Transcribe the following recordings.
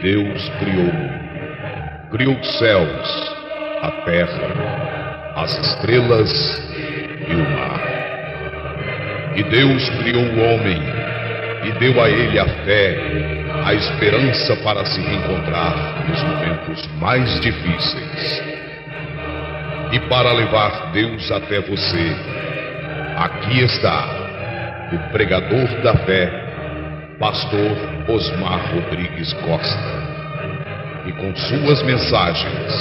Deus criou os céus, a terra, as estrelas e o mar. E Deus criou o homem e deu a ele a fé, a esperança para se reencontrar nos momentos mais difíceis. E para levar Deus até você, aqui está o pregador da fé, pastor Osmar Rodrigues Costa, e com suas mensagens,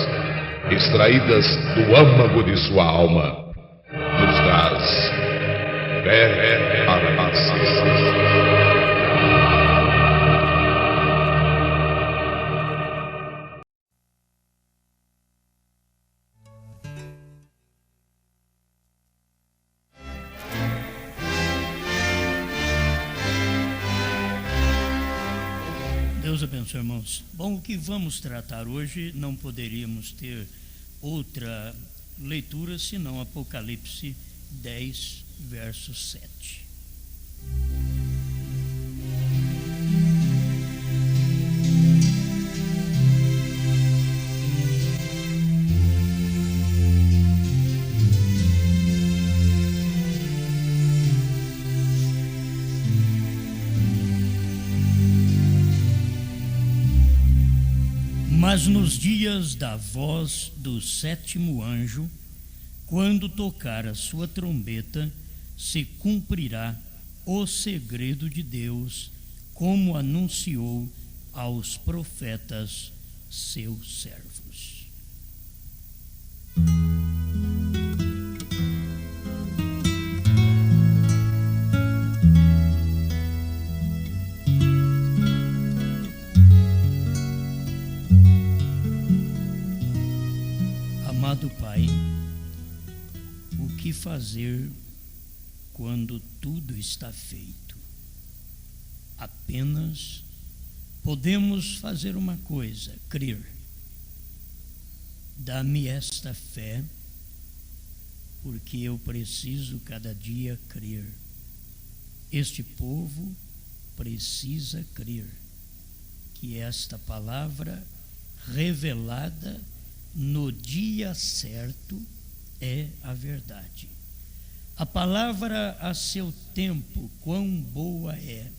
extraídas do âmago de sua alma, nos traz fé para nascer. Deus abençoe, irmãos. Bom, o que vamos tratar hoje, não poderíamos ter outra leitura senão Apocalipse 10, verso 7. Mas nos dias da voz do sétimo anjo, quando tocar a sua trombeta, se cumprirá o segredo de Deus, como anunciou aos profetas seus servos. Amado Pai, o que fazer quando tudo está feito? Apenas podemos fazer uma coisa: crer. Dá-me esta fé, porque eu preciso cada dia crer. Este povo precisa crer que esta palavra revelada no dia certo é a verdade. A palavra a seu tempo, quão boa é.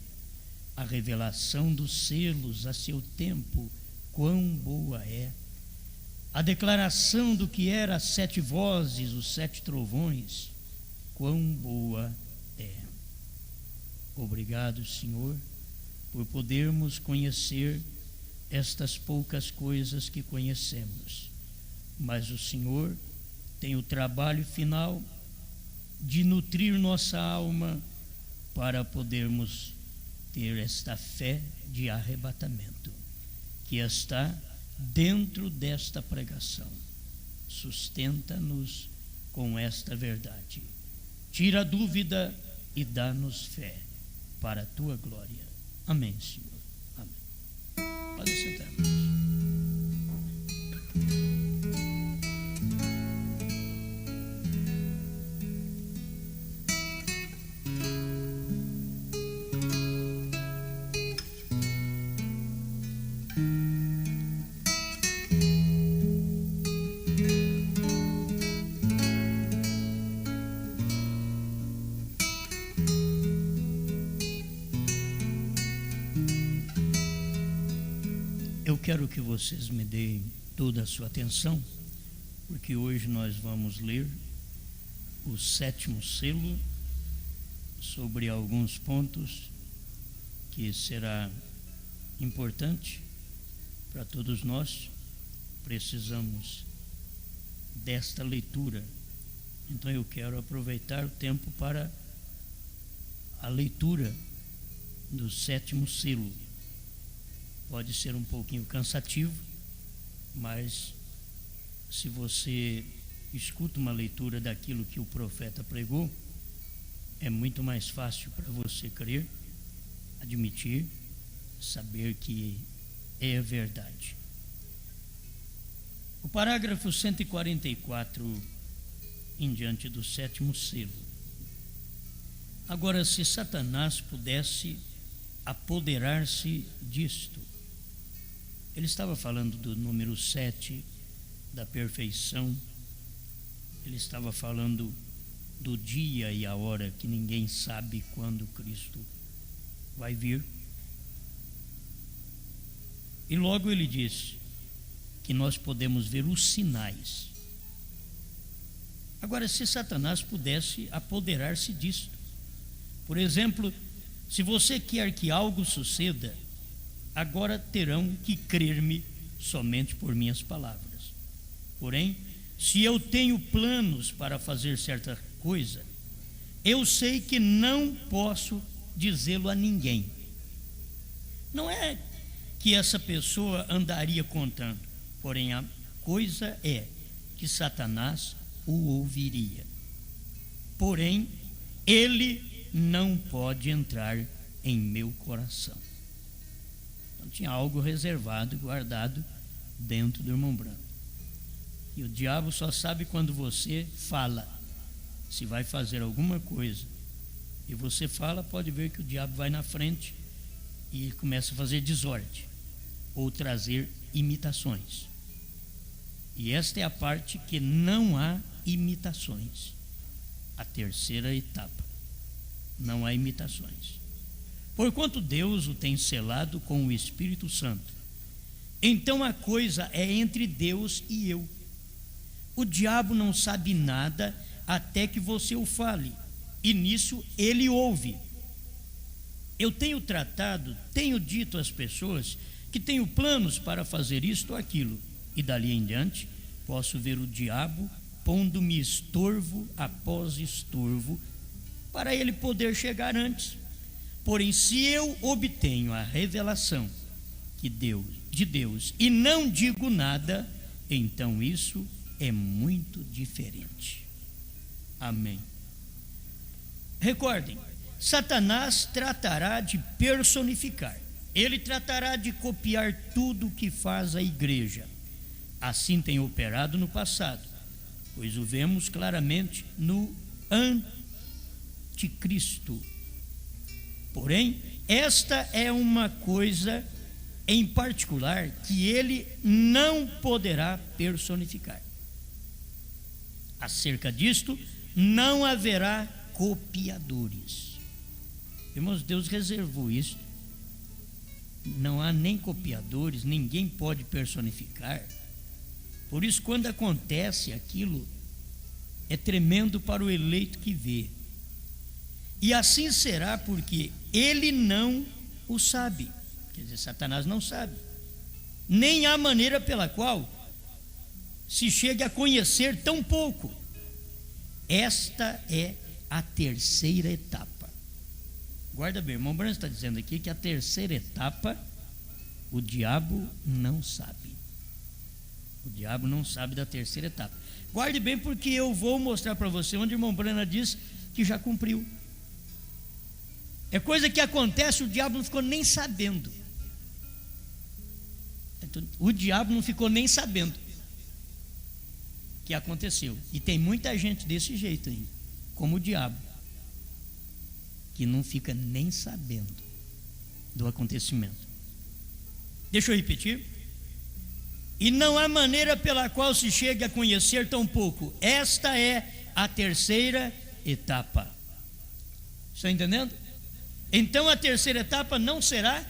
A revelação dos selos a seu tempo, quão boa é. A declaração do que era as 7 vozes, os 7 trovões, quão boa é. Obrigado, Senhor, por podermos conhecer estas poucas coisas que conhecemos. Mas o Senhor tem o trabalho final de nutrir nossa alma para podermos ter esta fé de arrebatamento que está dentro desta pregação. Sustenta-nos com esta verdade. Tira a dúvida e dá-nos fé para a tua glória. Amém, Senhor. Amém. Pode sentar, irmãos. Eu quero que vocês me deem toda a sua atenção, porque hoje nós vamos ler o 7º selo sobre alguns pontos que será importante para todos nós. Precisamos desta leitura. Então eu quero aproveitar o tempo para a leitura do 7º selo. Pode ser um pouquinho cansativo, mas se você escuta uma leitura daquilo que o profeta pregou, é muito mais fácil para você crer, admitir, saber que é verdade. O parágrafo 144 em diante do 7º selo. Agora, se Satanás pudesse apoderar-se disto, Ele estava falando do número 7, da perfeição. Ele estava falando do dia e a hora que ninguém sabe quando Cristo vai vir. E logo ele disse que nós podemos ver os sinais. Agora, se Satanás pudesse apoderar-se disso, por exemplo, se você quer que algo suceda, agora terão que crer-me somente por minhas palavras. Porém, se eu tenho planos para fazer certa coisa, eu sei que não posso dizê-lo a ninguém. Não é que essa pessoa andaria contando, porém a coisa é que Satanás o ouviria. Porém, ele não pode entrar em meu coração. Então tinha algo reservado, guardado dentro do irmão Branco. E o diabo só sabe quando você fala. Se vai fazer alguma coisa e você fala, pode ver que o diabo vai na frente e ele começa a fazer desordem ou trazer imitações. E esta é a parte que não há imitações. A terceira etapa. Não há imitações. Porquanto Deus o tem selado com o Espírito Santo, então a coisa é entre Deus e eu. O diabo não sabe nada até que você o fale, e nisso ele ouve. Eu tenho dito às pessoas que tenho planos para fazer isto ou aquilo, e dali em diante posso ver o diabo pondo-me estorvo após estorvo, para ele poder chegar antes. Porém, se eu obtenho a revelação de Deus e não digo nada, então isso é muito diferente. Amém. Recordem, Satanás tratará de personificar. Ele tratará de copiar tudo o que faz a igreja. Assim tem operado no passado, pois o vemos claramente no anticristo. Porém, esta é uma coisa em particular que ele não poderá personificar. Acerca disto, não haverá copiadores. Irmãos, Deus reservou isso. Não há nem copiadores, ninguém pode personificar. Por isso, quando acontece aquilo, é tremendo para o eleito que vê. E assim será porque ele não o sabe. Quer dizer, Satanás não sabe. Nem há maneira pela qual se chegue a conhecer tão pouco. Esta é a terceira etapa. Guarda bem, o irmão Branco está dizendo aqui que a terceira etapa, o diabo não sabe. O diabo não sabe da terceira etapa. Guarde bem, porque eu vou mostrar para você onde o irmão Branco diz que já cumpriu. É coisa que acontece, o diabo não ficou nem sabendo. Então, o diabo não ficou nem sabendo que aconteceu. E tem muita gente desse jeito aí, como o diabo, que não fica nem sabendo do acontecimento. Deixa eu repetir. E não há maneira pela qual se chegue a conhecer tão pouco. Esta é a terceira etapa. Está entendendo? Então a terceira etapa não será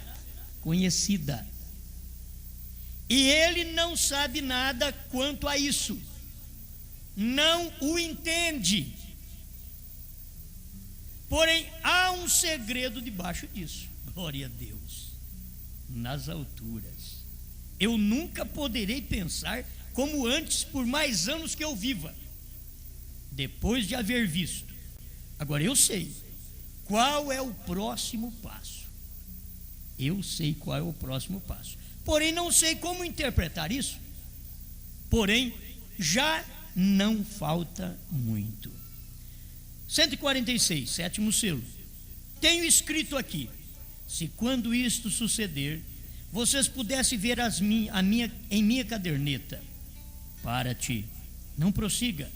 conhecida. E ele não sabe nada quanto a isso. Não o entende. Porém, há um segredo debaixo disso. Glória a Deus. Nas alturas. Eu nunca poderei pensar como antes, por mais anos que eu viva, depois de haver visto. Agora eu sei qual é o próximo passo. Eu sei qual é o próximo passo. Porém, não sei como interpretar isso. Porém, já não falta muito. 146, sétimo selo. Tenho escrito aqui: se quando isto suceder, vocês pudessem ver em minha caderneta, para ti, não prossiga.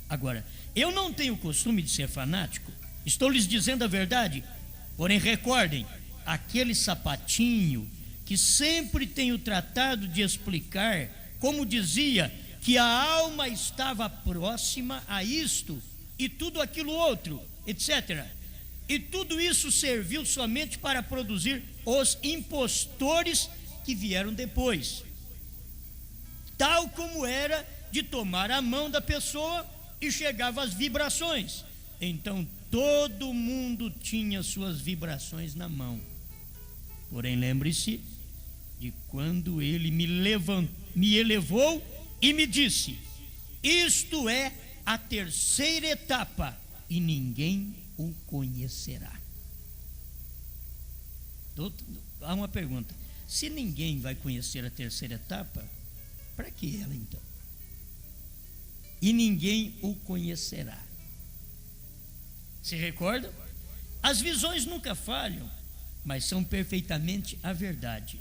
Agora, eu não tenho o costume de ser fanático, estou lhes dizendo a verdade. Porém, recordem, aquele sapatinho que sempre tenho tratado de explicar, como dizia, que a alma estava próxima a isto e tudo aquilo outro, etc. E tudo isso serviu somente para produzir os impostores que vieram depois, tal como era de tomar a mão da pessoa e chegava às vibrações. Então todo mundo tinha suas vibrações na mão. Porém, lembre-se de quando ele me elevou e me disse: isto é a terceira etapa e ninguém o conhecerá. Há uma pergunta: se ninguém vai conhecer a terceira etapa, para que ela então? E ninguém o conhecerá. Se recorda? As visões nunca falham, mas são perfeitamente a verdade.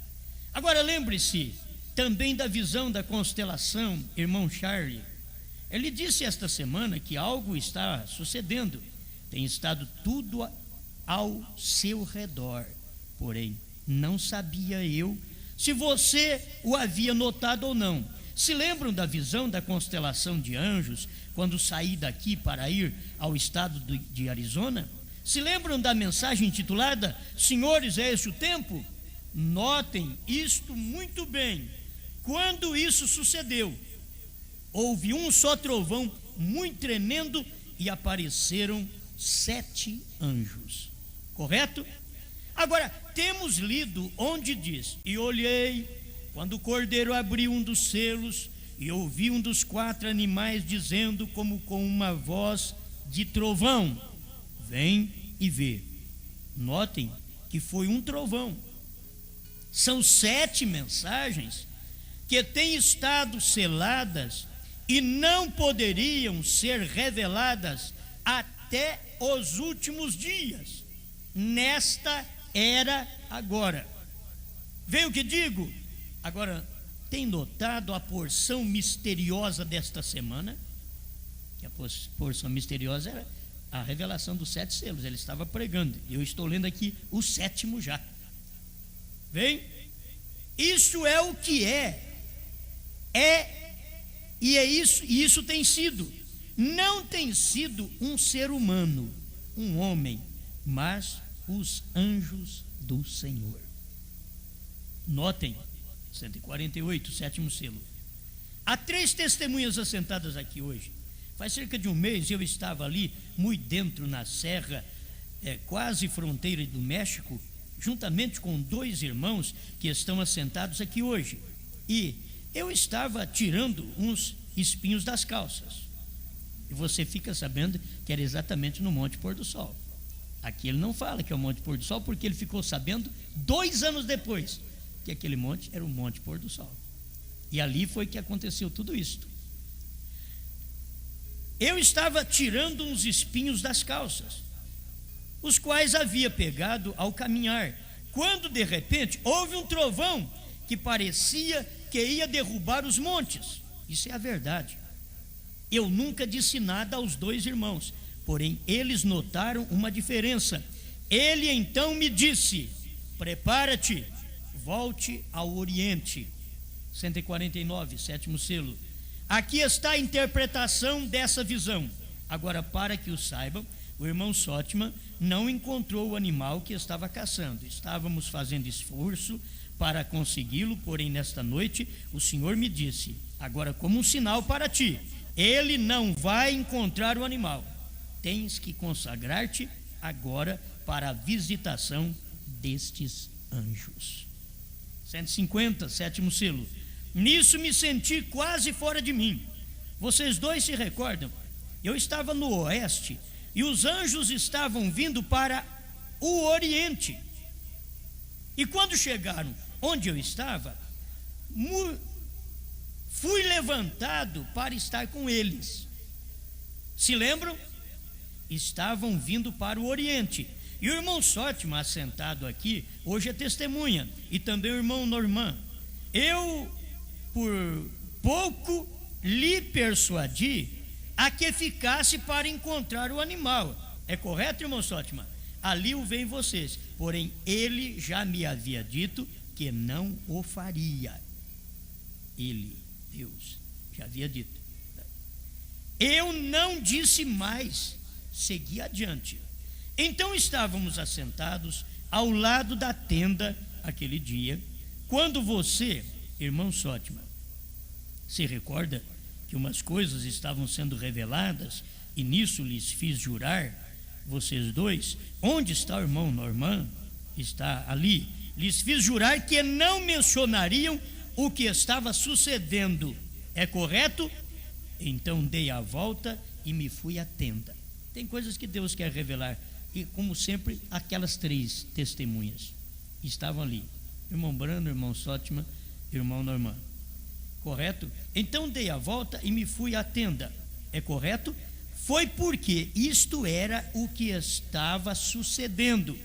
Agora lembre-se também da visão da constelação, irmão Charlie. Ele disse esta semana que algo está sucedendo. Tem estado tudo ao seu redor. Porém, não sabia eu se você o havia notado ou não. Se lembram da visão da constelação de anjos, quando saí daqui para ir ao estado de Arizona? Se lembram da mensagem intitulada Senhores, é esse o tempo? Notem isto muito bem. Quando isso sucedeu, houve um só trovão muito tremendo e apareceram 7 anjos. Correto? Agora, temos lido onde diz: e olhei, quando o cordeiro abriu um dos selos, e ouvi um dos 4 animais dizendo como com uma voz de trovão: vem e vê. Notem que foi um trovão. São 7 mensagens que têm estado seladas e não poderiam ser reveladas até os últimos dias, nesta era agora. Vem o que digo? Agora, tem notado a porção misteriosa desta semana? Que a porção misteriosa era a revelação dos 7 selos. Ele estava pregando, eu estou lendo aqui o 7º já. Vem? Isso é o que isso tem sido. Não tem sido um ser humano, um homem, mas os anjos do Senhor. Notem, 148, 7º selo. Há 3 testemunhas assentadas aqui hoje. Faz cerca de um mês eu estava ali, muito dentro na serra, quase fronteira do México, juntamente com 2 irmãos que estão assentados aqui hoje. E eu estava tirando uns espinhos das calças. E você fica sabendo que era exatamente no Monte Pôr do Sol. Aqui ele não fala que é o Monte Pôr do Sol, porque ele ficou sabendo 2 anos depois que aquele monte era o Monte Pôr do Sol. E ali foi que aconteceu tudo isto. Eu estava tirando uns espinhos das calças, os quais havia pegado ao caminhar, quando de repente houve um trovão que parecia que ia derrubar os montes. Isso é a verdade. Eu nunca disse nada aos 2 irmãos, porém eles notaram uma diferença. Ele então me disse: prepara-te, volte ao Oriente. 149, 7º selo. Aqui está a interpretação dessa visão. Agora, para que o saibam, o irmão Sótima não encontrou o animal que estava caçando. Estávamos fazendo esforço para consegui-lo, porém nesta noite o Senhor me disse: agora, como um sinal para ti, ele não vai encontrar o animal. Tens que consagrar-te agora para a visitação destes anjos. 150, 7º selo. Nisso me senti quase fora de mim. Vocês 2 se recordam? Eu estava no oeste e os anjos estavam vindo para o oriente. E quando chegaram onde eu estava, fui levantado para estar com eles. Se lembram? Estavam vindo para o Oriente. E o irmão Sótima, assentado aqui, hoje é testemunha, e também o irmão Norman. Eu, por pouco, lhe persuadi a que ficasse para encontrar o animal. É correto, irmão Sótima? Ali o veem vocês. Porém, ele já me havia dito que não o faria. Ele, Deus, já havia dito. Eu não disse mais, segui adiante. Então estávamos assentados ao lado da tenda aquele dia, quando você, irmão Sótima, se recorda que umas coisas estavam sendo reveladas e nisso lhes fiz jurar, vocês dois, onde está o irmão Normand? Está ali. Lhes fiz jurar que não mencionariam o que estava sucedendo. É correto? Então dei a volta e me fui à tenda. Tem coisas que Deus quer revelar. E como sempre, aquelas 3 testemunhas estavam ali. Irmão Brando, irmão Sótima, irmão Normand. Correto? Então dei a volta e me fui à tenda. É correto? Foi porque isto era o que estava sucedendo.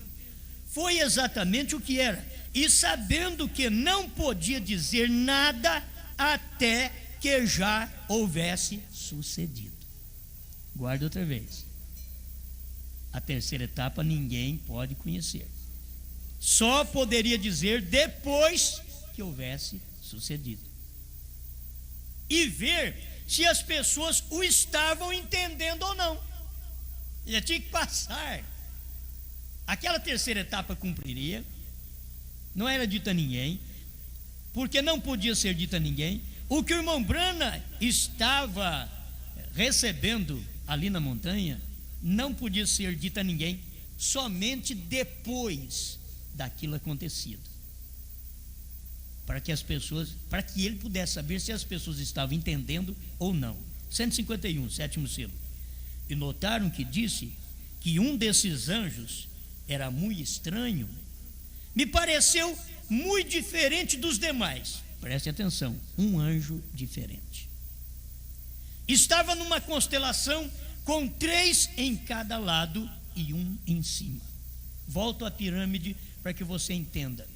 Foi exatamente o que era. E sabendo que não podia dizer nada até que já houvesse sucedido. Guarda outra vez. A terceira etapa ninguém pode conhecer. Só poderia dizer depois que houvesse sucedido. E ver se as pessoas o estavam entendendo ou não. Já tinha que passar. Aquela terceira etapa cumpriria. Não era dita a ninguém, porque não podia ser dita a ninguém. O que o irmão Brana estava recebendo ali na montanha não podia ser dito a ninguém, somente depois daquilo acontecido, para que ele pudesse saber se as pessoas estavam entendendo ou não. 151, sétimo selo. E notaram que disse que um desses anjos era muito estranho, me pareceu muito diferente dos demais. Preste atenção, um anjo diferente. Estava numa constelação com 3 em cada lado e 1 em cima. Volto à pirâmide para que você entenda.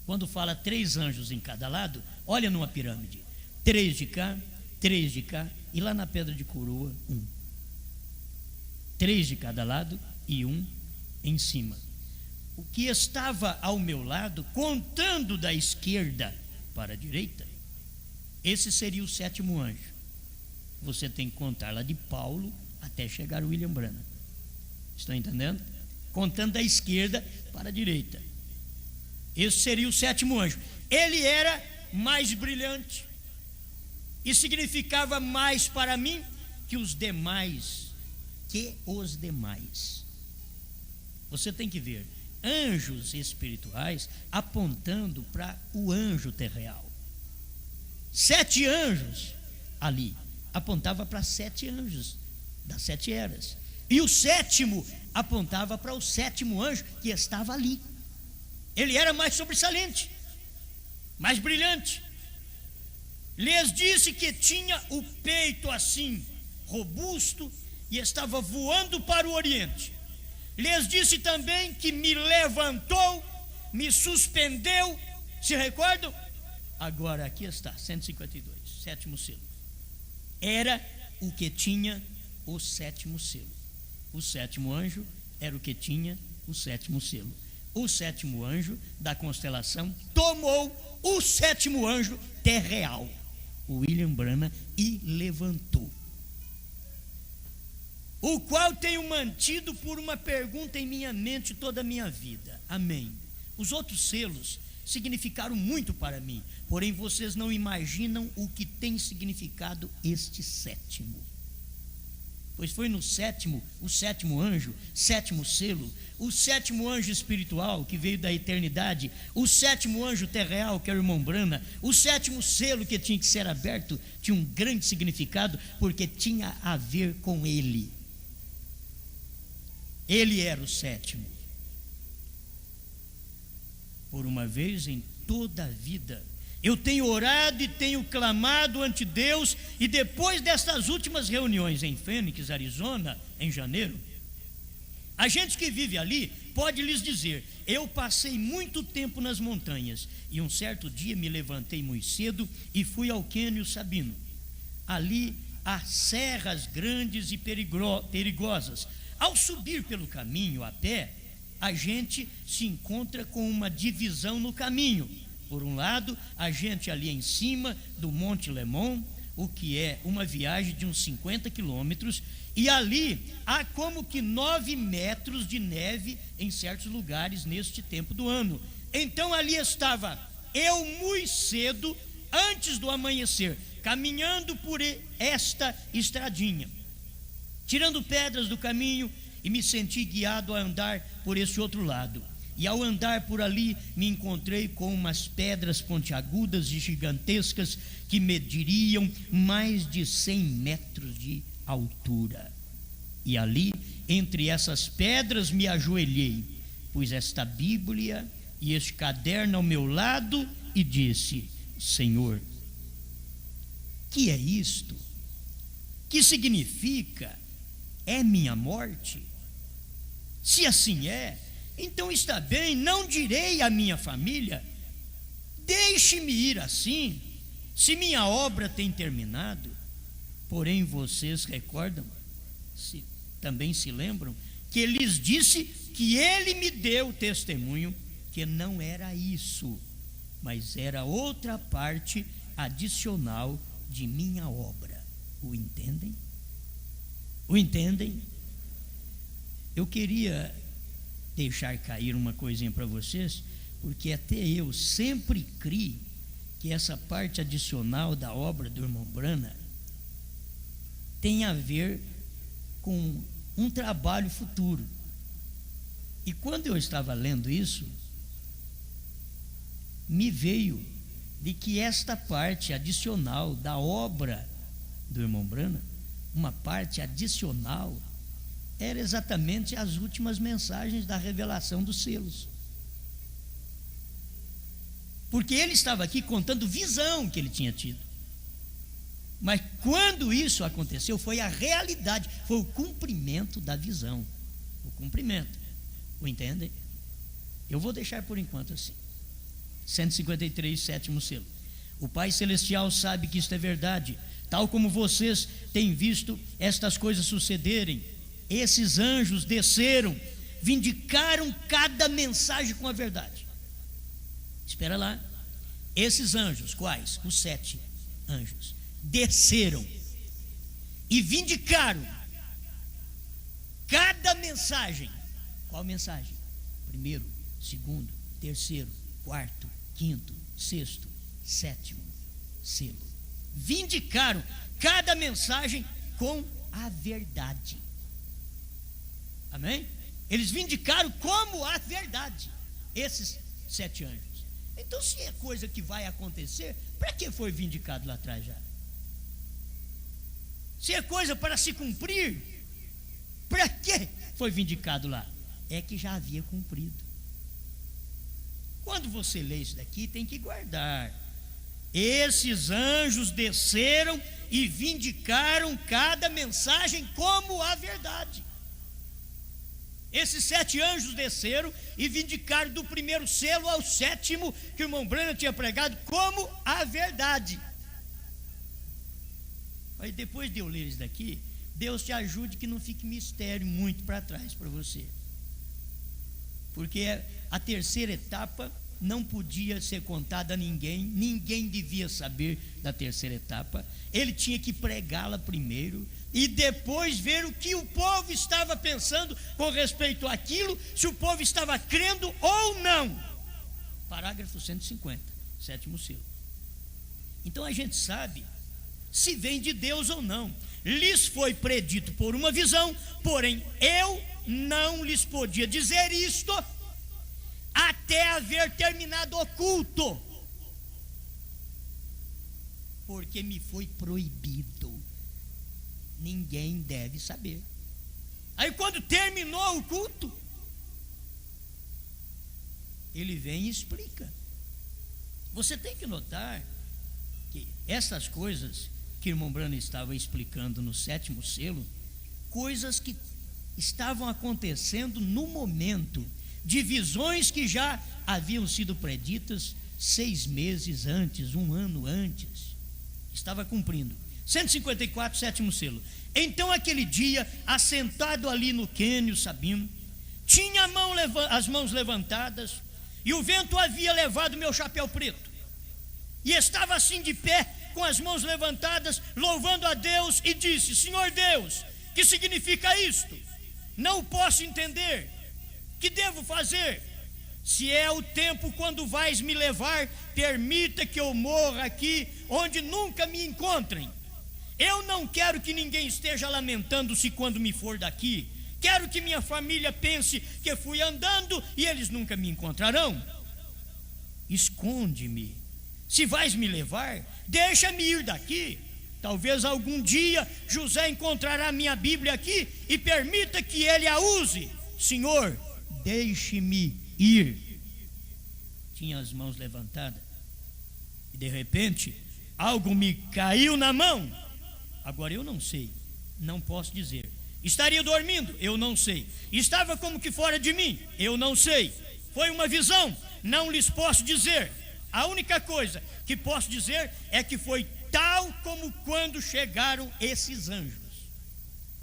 Quando fala 3 anjos em cada lado, olha numa pirâmide. 3 de cá, 3 de cá e lá na pedra de coroa 1. 3 de cada lado e 1 em cima. O que estava ao meu lado, contando da esquerda para a direita, esse seria o 7º anjo. Você tem que contar lá de Paulo até chegar o William Branham. Estão entendendo? Contando da esquerda para a direita. Esse seria o 7º anjo. Ele era mais brilhante e significava mais para mim que os demais. Você tem que ver anjos espirituais apontando para o anjo terreal. 7 anjos ali apontava para 7 anjos das 7 eras, e o 7º apontava para o 7º anjo que estava ali. Ele era mais sobressalente, mais brilhante. Lhes disse que tinha o peito assim robusto e estava voando para o oriente. Lhes disse também que me levantou, me suspendeu. Se recordam? Agora aqui está, 152, 7º selo. Era o que tinha o 7º selo. O 7º anjo era o que tinha o 7º selo. O 7º anjo da constelação tomou o 7º anjo terreal, o William Branham, e levantou. O qual tenho mantido por uma pergunta em minha mente toda a minha vida. Amém. Os outros selos significaram muito para mim, porém vocês não imaginam o que tem significado este 7º. Pois foi no 7º, o 7º anjo, 7º selo, o 7º anjo espiritual que veio da eternidade, o 7º anjo terreal que era o irmão Branham, o 7º selo que tinha que ser aberto, tinha um grande significado, porque tinha a ver com ele. Ele era o 7º. Por uma vez em toda a vida, eu tenho orado e tenho clamado ante Deus, e depois destas últimas reuniões em Phoenix, Arizona, em janeiro, a gente que vive ali pode lhes dizer: eu passei muito tempo nas montanhas, e um certo dia me levantei muito cedo e fui ao Quênio Sabino. Ali há serras grandes e perigosas. Ao subir pelo caminho a pé, a gente se encontra com uma divisão no caminho. Por um lado, a gente ali em cima do Monte Lemon, o que é uma viagem de uns 50 quilômetros, e ali há como que 9 metros de neve em certos lugares neste tempo do ano. Então ali estava eu muito cedo, antes do amanhecer, caminhando por esta estradinha, tirando pedras do caminho, e me senti guiado a andar por esse outro lado. E ao andar por ali, me encontrei com umas pedras pontiagudas e gigantescas que mediriam mais de 100 metros de altura. E ali, entre essas pedras, me ajoelhei, pus esta Bíblia e este caderno ao meu lado e disse: Senhor, que é isto? Que significa? É minha morte? Se assim é, então está bem, não direi à minha família: deixe-me ir assim, se minha obra tem terminado. Porém vocês recordam, também se lembram, que ele lhes disse que ele me deu testemunho que não era isso, mas era outra parte adicional de minha obra. O entendem? O entendem? Eu queria deixar cair uma coisinha para vocês, porque até eu sempre criei que essa parte adicional da obra do irmão Brana tem a ver com um trabalho futuro. E quando eu estava lendo isso, me veio de que esta parte adicional da obra do irmão Brana, uma parte adicional, era exatamente as últimas mensagens da revelação dos selos. Porque ele estava aqui contando visão que ele tinha tido. Mas quando isso aconteceu, foi a realidade, foi o cumprimento da visão. O cumprimento. O entendem? Eu vou deixar por enquanto assim. 153, sétimo selo. O Pai Celestial sabe que isto é verdade, tal como vocês têm visto estas coisas sucederem. Esses anjos desceram, vindicaram cada mensagem com a verdade. Espera lá. Esses anjos, quais? Os 7 anjos, desceram e vindicaram cada mensagem. Qual mensagem? Primeiro, segundo, terceiro, quarto, quinto, sexto, sétimo selo. Vindicaram cada mensagem com a verdade. Amém? Eles vindicaram como a verdade esses 7 anjos. Então, se é coisa que vai acontecer, para que foi vindicado lá atrás já? Se é coisa para se cumprir, para que foi vindicado lá? É que já havia cumprido. Quando você lê isso daqui, tem que guardar. Esses anjos desceram e vindicaram cada mensagem como a verdade. Esses 7 anjos desceram e vindicaram do primeiro selo ao 7º que o irmão Brana tinha pregado como a verdade. Aí depois de eu ler isso daqui, Deus te ajude que não fique mistério muito para trás para você. Porque a terceira etapa não podia ser contada a ninguém, ninguém devia saber da terceira etapa. Ele tinha que pregá-la primeiro e depois ver o que o povo estava pensando com respeito àquilo, se o povo estava crendo ou não. Parágrafo 150, sétimo selo. Então a gente sabe se vem de Deus ou não. Lhes foi predito por uma visão, porém eu não lhes podia dizer isto até haver terminado o culto, porque me foi proibido. Ninguém deve saber. Aí quando terminou o culto, ele vem e explica. Você tem que notar que essas coisas que o irmão Brana estava explicando no 7º selo, coisas que estavam acontecendo no momento, de visões que já haviam sido preditas 6 meses antes, 1 ano antes, estava cumprindo. 154, 7º selo. Então aquele dia, assentado ali no Quênio Sabino, tinha as mãos levantadas, e o vento havia levado meu chapéu preto, e estava assim de pé, com as mãos levantadas, louvando a Deus, e disse: Senhor Deus, que significa isto? Não o posso entender. Que devo fazer? Se é o tempo quando vais me levar, permita que eu morra aqui, onde nunca me encontrem. Eu não quero que ninguém esteja lamentando-se quando me for daqui. Quero que minha família pense que fui andando e eles nunca me encontrarão. Esconde-me. Se vais me levar, deixa-me ir daqui. Talvez algum dia José encontrará minha Bíblia aqui e permita que ele a use. Senhor, deixe-me ir. Tinha as mãos levantadas e de repente algo me caiu na mão. Agora eu não sei, não posso dizer. Estaria dormindo? Eu não sei. Estava como que fora de mim? Eu não sei. Foi uma visão? Não lhes posso dizer. A única coisa que posso dizer é que foi tal como quando chegaram esses anjos.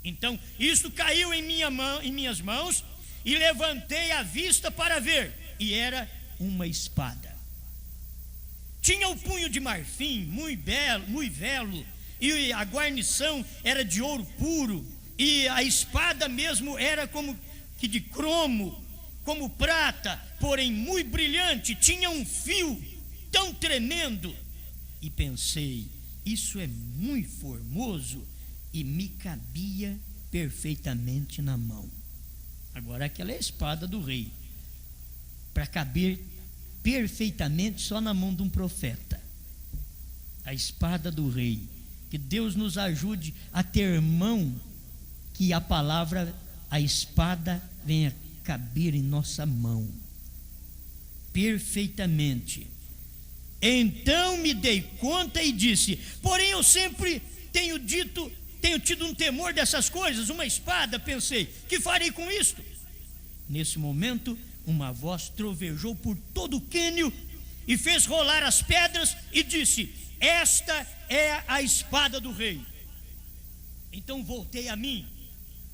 Então, isso caiu em minhas mãos, e levantei a vista para ver, e era uma espada. Tinha o punho de marfim, muito belo, e a guarnição era de ouro puro, e a espada mesmo era como que de cromo, como prata, porém muito brilhante. Tinha um fio tão tremendo, e pensei: isso é muito formoso, e me cabia perfeitamente na mão. Agora, aquela é a espada do rei, para caber perfeitamente só na mão de um profeta. A espada do rei. Que Deus nos ajude a ter mão, que a palavra, a espada, venha caber em nossa mão perfeitamente. Então me dei conta e disse: porém eu sempre tenho tido um temor dessas coisas. Uma espada, pensei, que farei com isto? Nesse momento, uma voz trovejou por todo o cânion e fez rolar as pedras e disse: esta é a espada do rei. Então voltei a mim.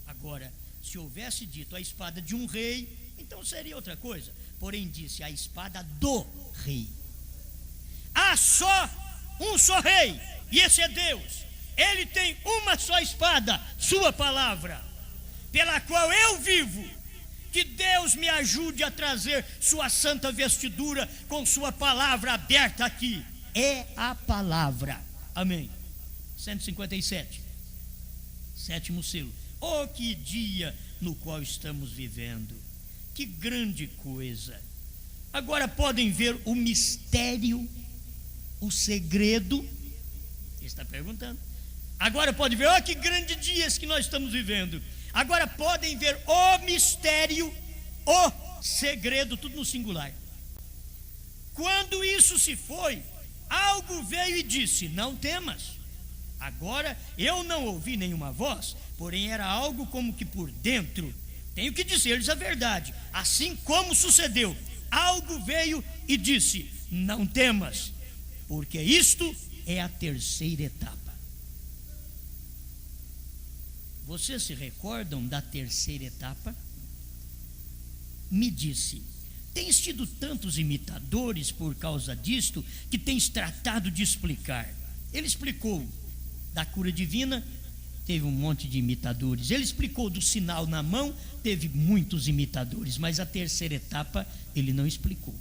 Agora, se houvesse dito a espada de um rei, então seria outra coisa. Porém disse: a espada do rei. Há só um só rei, e esse é Deus. Ele tem uma só espada, sua palavra, pela qual eu vivo. Que Deus me ajude a trazer sua santa vestidura com sua palavra aberta aqui. É a palavra. Amém. 157. Sétimo selo. Oh, que dia no qual estamos vivendo. Que grande coisa. Agora podem ver o mistério, o segredo. Ele está perguntando. Agora pode ver, oh, que grande dias que nós estamos vivendo. Agora podem ver o mistério, o segredo, tudo no singular. Quando isso se foi, algo veio e disse: não temas. Agora eu não ouvi nenhuma voz, porém era algo como que por dentro. Tenho que dizer-lhes a verdade, assim como sucedeu. Algo veio e disse: não temas, porque isto é a terceira etapa. Vocês se recordam da terceira etapa? Me disse: tens tido tantos imitadores por causa disto, que tens tratado de explicar. Ele explicou da cura divina, teve um monte de imitadores. Ele explicou do sinal na mão, teve muitos imitadores. Mas a terceira etapa ele não explicou.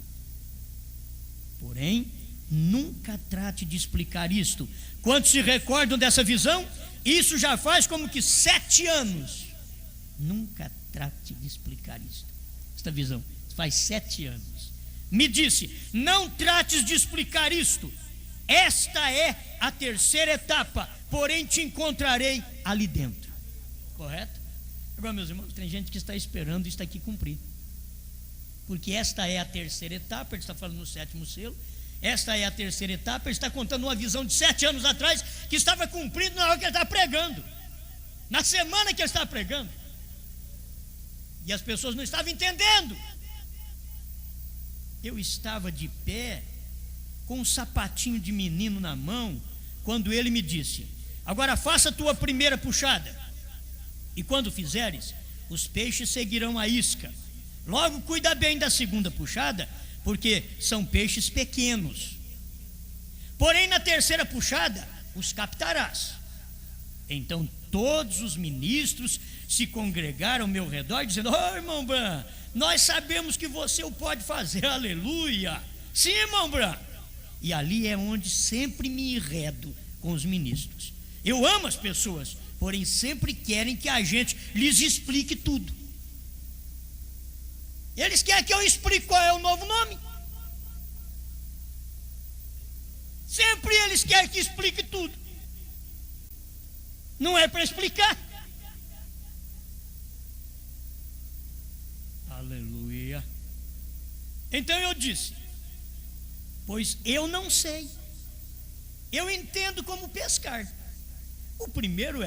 Porém, nunca trate de explicar isto. Quantos se recordam dessa visão? Isso já faz como que 7 anos. Nunca trate de explicar isto. Esta visão faz 7 anos. Me disse: não trates de explicar isto. Esta é a terceira etapa, porém te encontrarei ali dentro. Correto? Agora, meus irmãos, tem gente que está esperando isso aqui cumprir. Porque esta é a terceira etapa. Ele está falando no 7º selo. Esta é a terceira etapa. Ele está contando uma visão de 7 anos atrás, que estava cumprido na hora que ele está pregando, na semana que ele está pregando, e as pessoas não estavam entendendo. Eu estava de pé com um sapatinho de menino na mão, quando ele me disse: agora faça a tua primeira puxada, e quando fizeres, os peixes seguirão a isca, Logo, cuida bem da segunda puxada, porque são peixes pequenos. Porém, na terceira puxada, os captarás. Então, todos os ministros se congregaram ao meu redor, dizendo: irmão Bran, nós sabemos que você o pode fazer, aleluia. Sim, irmão Bran. E ali é onde sempre me enredo com os ministros. Eu amo as pessoas, porém sempre querem que a gente lhes explique tudo. Eles querem que eu explique qual é o novo nome. Sempre eles querem que explique tudo. Não é para explicar. Aleluia. Então eu disse: pois eu não sei. Eu entendo como pescar. O primeiro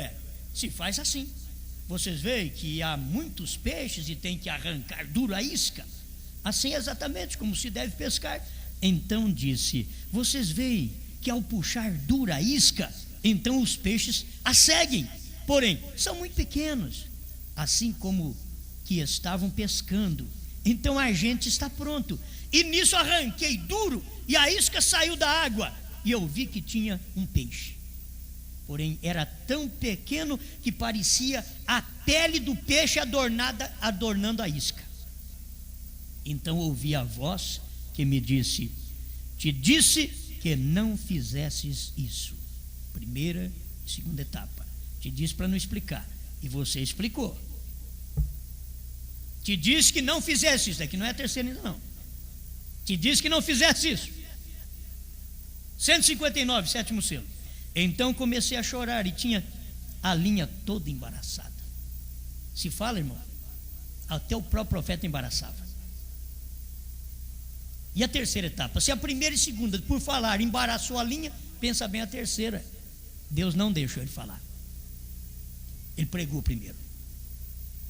se faz assim. Vocês veem que há muitos peixes e tem que arrancar duro a isca. Assim exatamente como se deve pescar. Então disse: vocês veem que ao puxar dura a isca, então os peixes a seguem. Porém, são muito pequenos, assim como que estavam pescando. Então a gente está pronto. E nisso arranquei duro e a isca saiu da água. E eu vi que tinha um peixe. Porém, era tão pequeno que parecia a pele do peixe adornando a isca. Então ouvi a voz que me disse: te disse que não fizesses isso. Primeira e segunda etapa. Te disse para não explicar, e você explicou. Te disse que não fizesse isso. Daqui não é a terceira ainda não. Te disse que não fizesse isso. 159, sétimo selo. Então comecei a chorar e tinha a linha toda embaraçada. Se fala, irmão, até o próprio profeta embaraçava. E a terceira etapa? Se a primeira e segunda, por falar, embaraçou a linha, pensa bem a terceira. Deus não deixou ele falar. Ele pregou primeiro.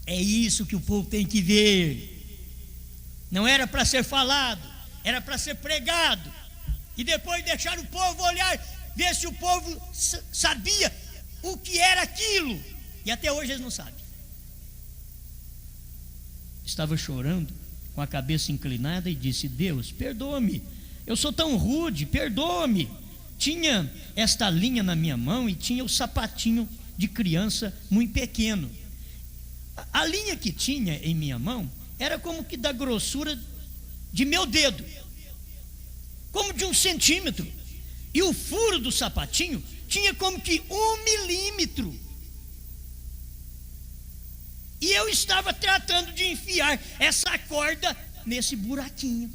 É isso que o povo tem que ver. Não era para ser falado, era para ser pregado. E depois deixar o povo olhar, ver se o povo sabia o que era aquilo. E até hoje eles não sabem. Estava chorando, com a cabeça inclinada, e disse: Deus, perdoa-me, eu sou tão rude, perdoa-me. Tinha esta linha na minha mão e tinha o sapatinho de criança muito pequeno. A linha que tinha em minha mão era como que da grossura de meu dedo, como de 1 centímetro. E o furo do sapatinho tinha como que 1 milímetro. E eu estava tratando de enfiar essa corda nesse buraquinho.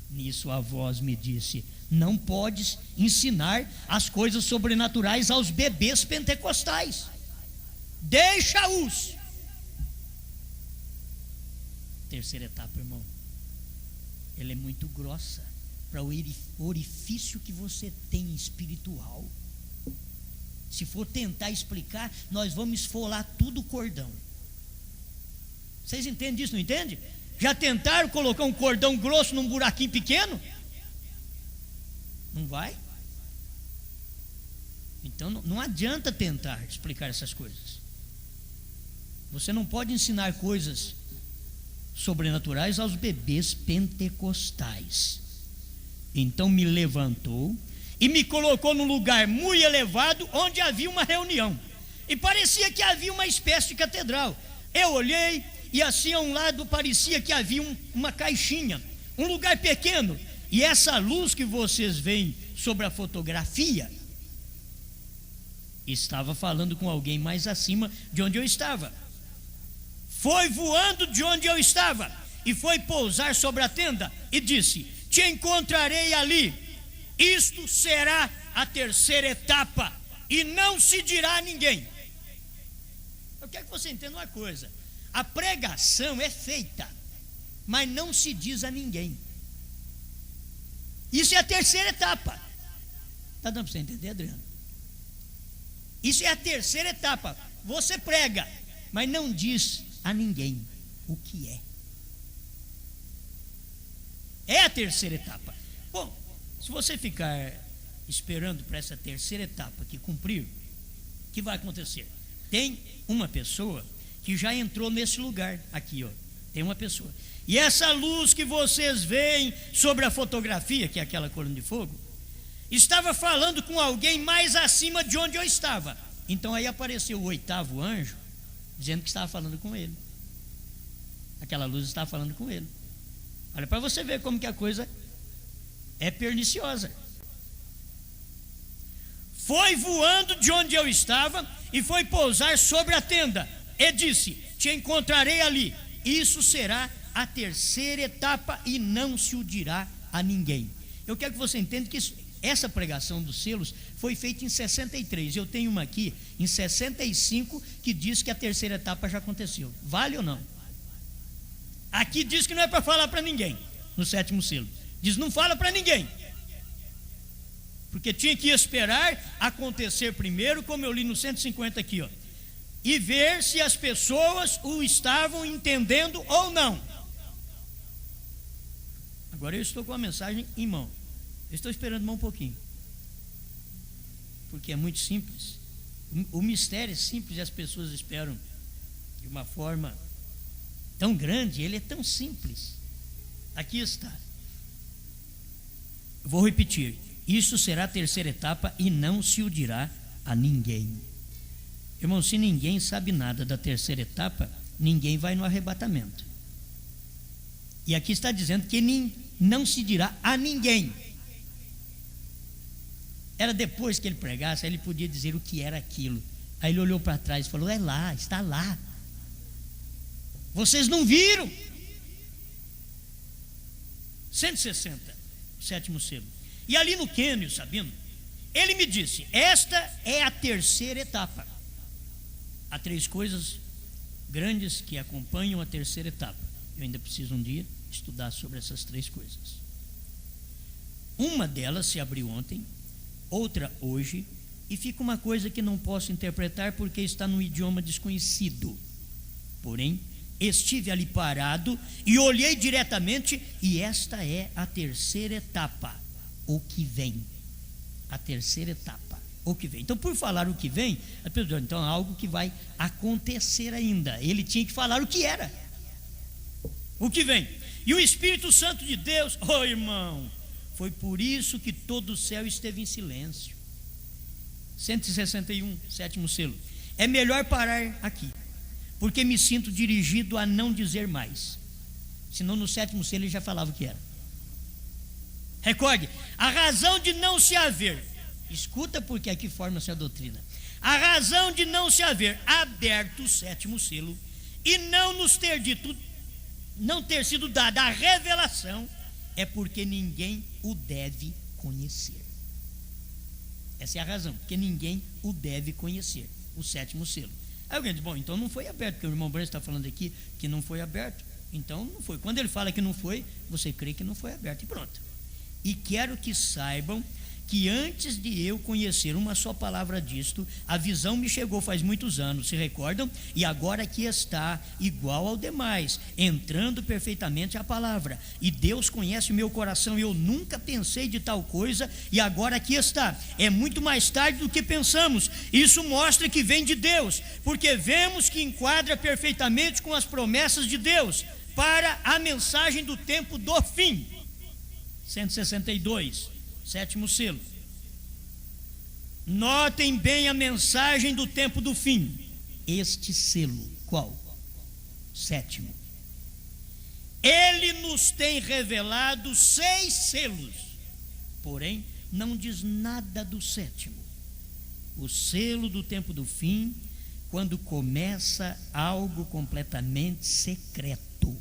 Nisso a voz me disse: não podes ensinar as coisas sobrenaturais aos bebês pentecostais. Deixa-os. Terceira etapa, irmão. Ela é muito grossa para o orifício que você tem espiritual. Se for tentar explicar, nós vamos esfolar tudo o cordão. Vocês entendem disso, não entendem? Já tentaram colocar um cordão grosso num buraquinho pequeno? Não vai? Então não adianta tentar explicar essas coisas. Você não pode ensinar coisas sobrenaturais aos bebês pentecostais. Então me levantou e me colocou num lugar muito elevado, onde havia uma reunião, e parecia que havia uma espécie de catedral. Eu olhei, e assim a um lado parecia que havia uma caixinha, um lugar pequeno, e essa luz que vocês veem sobre a fotografia estava falando com alguém mais acima de onde eu estava. Foi voando de onde eu estava e foi pousar sobre a tenda e disse: te encontrarei ali. Isto será a terceira etapa e não se dirá a ninguém. Eu quero que você entenda uma coisa: a pregação é feita, mas não se diz a ninguém. Isso é a terceira etapa. Está dando para você entender, Adriano? Isso é a terceira etapa. Você prega, mas não diz a ninguém o que é. É a terceira etapa. Bom, se você ficar esperando para essa terceira etapa que cumprir, o que vai acontecer? Tem uma pessoa que já entrou nesse lugar aqui, ó. Tem uma pessoa. E essa luz que vocês veem sobre a fotografia, que é aquela coluna de fogo, estava falando com alguém mais acima de onde eu estava. Então aí apareceu o 8º anjo, dizendo que estava falando com ele. Aquela luz estava falando com ele. Olha, para você ver como que a coisa é perniciosa. Foi voando de onde eu estava e foi pousar sobre a tenda. E disse: te encontrarei ali. Isso será a terceira etapa e não se o dirá a ninguém. Eu quero que você entenda que essa pregação dos selos foi feita em 63. Eu tenho uma aqui em 65 que diz que a terceira etapa já aconteceu. Vale ou não? Aqui diz que não é para falar para ninguém. No 7º selo diz: não fala para ninguém, porque tinha que esperar acontecer primeiro, como eu li no 150 aqui, ó, e ver se as pessoas o estavam entendendo ou não. Agora eu estou com a mensagem em mão. Eu estou esperando mais um pouquinho, porque é muito simples. O mistério é simples e as pessoas esperam de uma forma tão grande. Ele é tão simples. Aqui está. Vou repetir: isso será a terceira etapa e não se o dirá a ninguém. Irmão, se ninguém sabe nada da terceira etapa, ninguém vai no arrebatamento. E aqui está dizendo que não se dirá a ninguém. Era depois que ele pregasse, aí ele podia dizer o que era aquilo. Aí ele olhou para trás e falou: é lá, está lá. Vocês não viram? 160, 7º selo. E ali no Quênio, Sabino, ele me disse: esta é a terceira etapa. Há 3 coisas grandes que acompanham a terceira etapa. Eu ainda preciso um dia estudar sobre essas 3 coisas. Uma delas se abriu ontem, outra hoje, e fica uma coisa que não posso interpretar porque está num idioma desconhecido. Porém, estive ali parado e olhei diretamente, e esta é a terceira etapa, o que vem. A terceira etapa, o que vem. Então, por falar o que vem, a pessoa, então é algo que vai acontecer ainda. Ele tinha que falar o que era, o que vem. E o Espírito Santo de Deus, oh irmão, foi por isso que todo o céu esteve em silêncio. 161, 7º selo. É melhor parar aqui, porque me sinto dirigido a não dizer mais. Senão no 7º selo ele já falava o que era. Recorde, a razão de não se haver, escuta porque aqui forma-se a doutrina. A razão de não se haver aberto o 7º selo e não nos ter dito, não ter sido dada a revelação, é porque ninguém o deve conhecer. Essa é a razão, porque ninguém o deve conhecer, o 7º selo. Aí alguém diz: bom, então não foi aberto, porque o irmão Branco está falando aqui que não foi aberto, então não foi. Quando ele fala que não foi, você crê que não foi aberto, e pronto. E quero que saibam que antes de eu conhecer uma só palavra disto, a visão me chegou faz muitos anos, se recordam? E agora aqui está, igual ao demais, entrando perfeitamente a palavra. E Deus conhece o meu coração, eu nunca pensei de tal coisa, e agora aqui está. É muito mais tarde do que pensamos. Isso mostra que vem de Deus, porque vemos que enquadra perfeitamente com as promessas de Deus para a mensagem do tempo do fim. 162, 7º selo. Notem bem a mensagem do tempo do fim. Este selo, qual? 7º. Ele nos tem revelado 6 selos, porém não diz nada do 7º. O selo do tempo do fim, quando começa algo completamente secreto.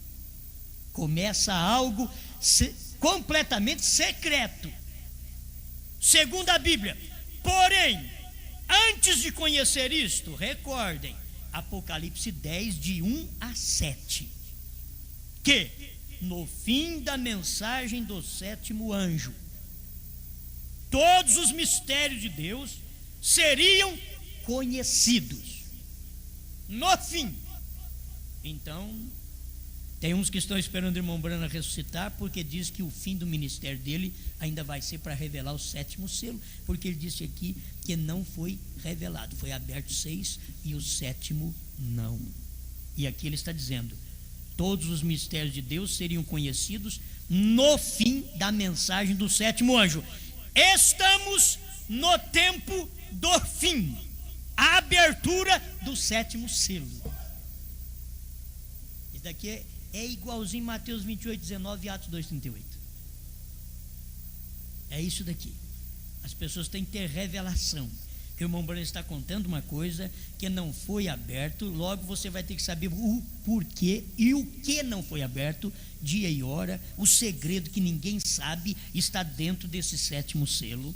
Começa algo completamente secreto, segundo a Bíblia. Porém, antes de conhecer isto, recordem, Apocalipse 10, de 1 a 7, que no fim da mensagem do 7º anjo, todos os mistérios de Deus seriam conhecidos. No fim. Então, tem uns que estão esperando o irmão Brana ressuscitar, porque diz que o fim do ministério dele ainda vai ser para revelar o 7º selo, porque ele disse aqui que não foi revelado, foi aberto 6 e o 7º não. E aqui ele está dizendo: todos os mistérios de Deus seriam conhecidos no fim da mensagem do sétimo anjo. Estamos no tempo do fim, a abertura do sétimo selo. Isso daqui é igualzinho Mateus 28, 19 e Atos 2, 38. É isso daqui. As pessoas têm que ter revelação. Que o irmão Branham está contando uma coisa que não foi aberto, logo você vai ter que saber o porquê e o que não foi aberto, dia e hora. O segredo que ninguém sabe está dentro desse sétimo selo.